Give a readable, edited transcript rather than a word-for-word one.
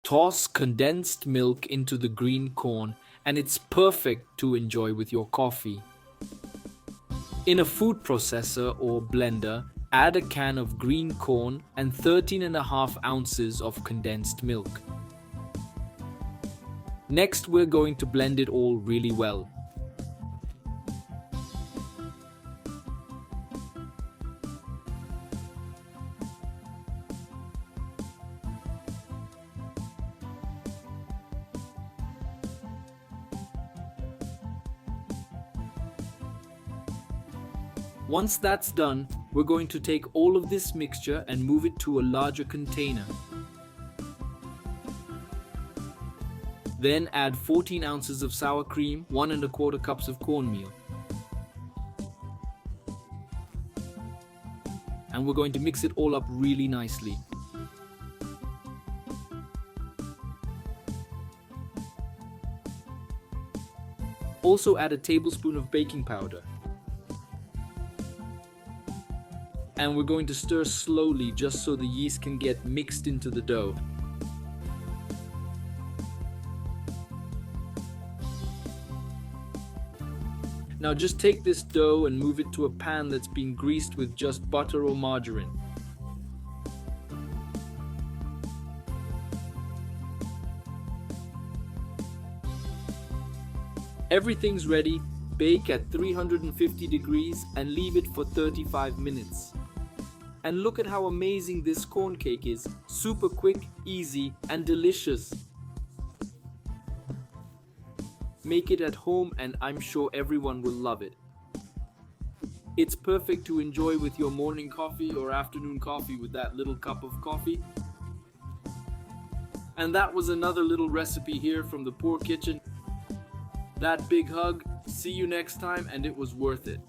Toss condensed milk into the green corn and it's perfect to enjoy with your coffee. In a food processor or blender, add a can of green corn and 13.5 ounces of condensed milk. Next, we're going to blend it all really well. Once that's done, we're going to take all of this mixture and move it to a larger container. Then add 14 ounces of sour cream, 1¼ cups of cornmeal. And we're going to mix it all up really nicely. Also add a tablespoon of baking powder. And we're going to stir slowly just so the yeast can get mixed into the dough. Now just take this dough and move it to a pan that's been greased with just butter or margarine. Everything's ready. Bake at 350 degrees and leave it for 35 minutes. And look at how amazing this corn cake is. Super quick, easy, and delicious. Make it at home and I'm sure everyone will love it. It's perfect to enjoy with your morning coffee or afternoon coffee with that little cup of coffee. And that was another little recipe here from the Poor Kitchen. That big hug. See you next time, and it was worth it.